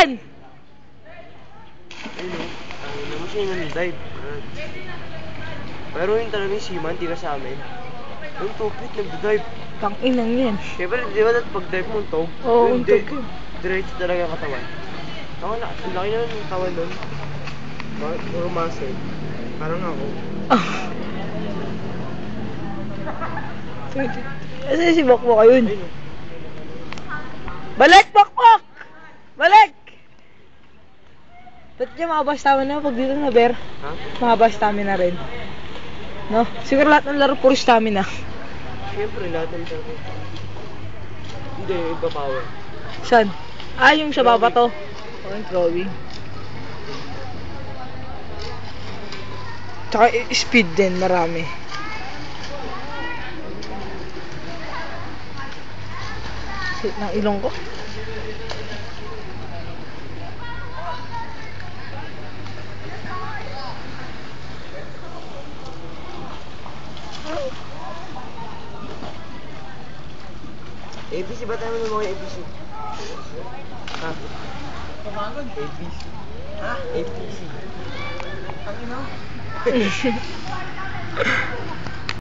yan? Ayun o. Ang naman siya yung dive. Pero yun talaga yung seaman, di ka sa amin. Yung tupit, nag-dive. Tang-inang yan. Siyempre, di ba dahil pag-dive mo, untog? Oo, Yun, untog di. yun. Diretso talaga ang katawan. Ang laki na yung katawan nun. Puro muscle. Parang ako. Kasi si Bakbak ayun. Ayun o. Balik, Bakbak! Balik! Ba't niya mahaba stamina pag dito na, Ber? Ha? Mahaba stamina rin. No? Siguro lahat ng laro puro stamina. Siyempre, lahat ng sabi. Hindi, iba power. Saan? Ah, yung sa baba to. Oh, yung throwing. Tsaka speed din, marami. Sit ng ilong ko. ABC ba tayo ng mga ABC? Ha? Pamagod? ABC. Ha? ABC. Ang ina.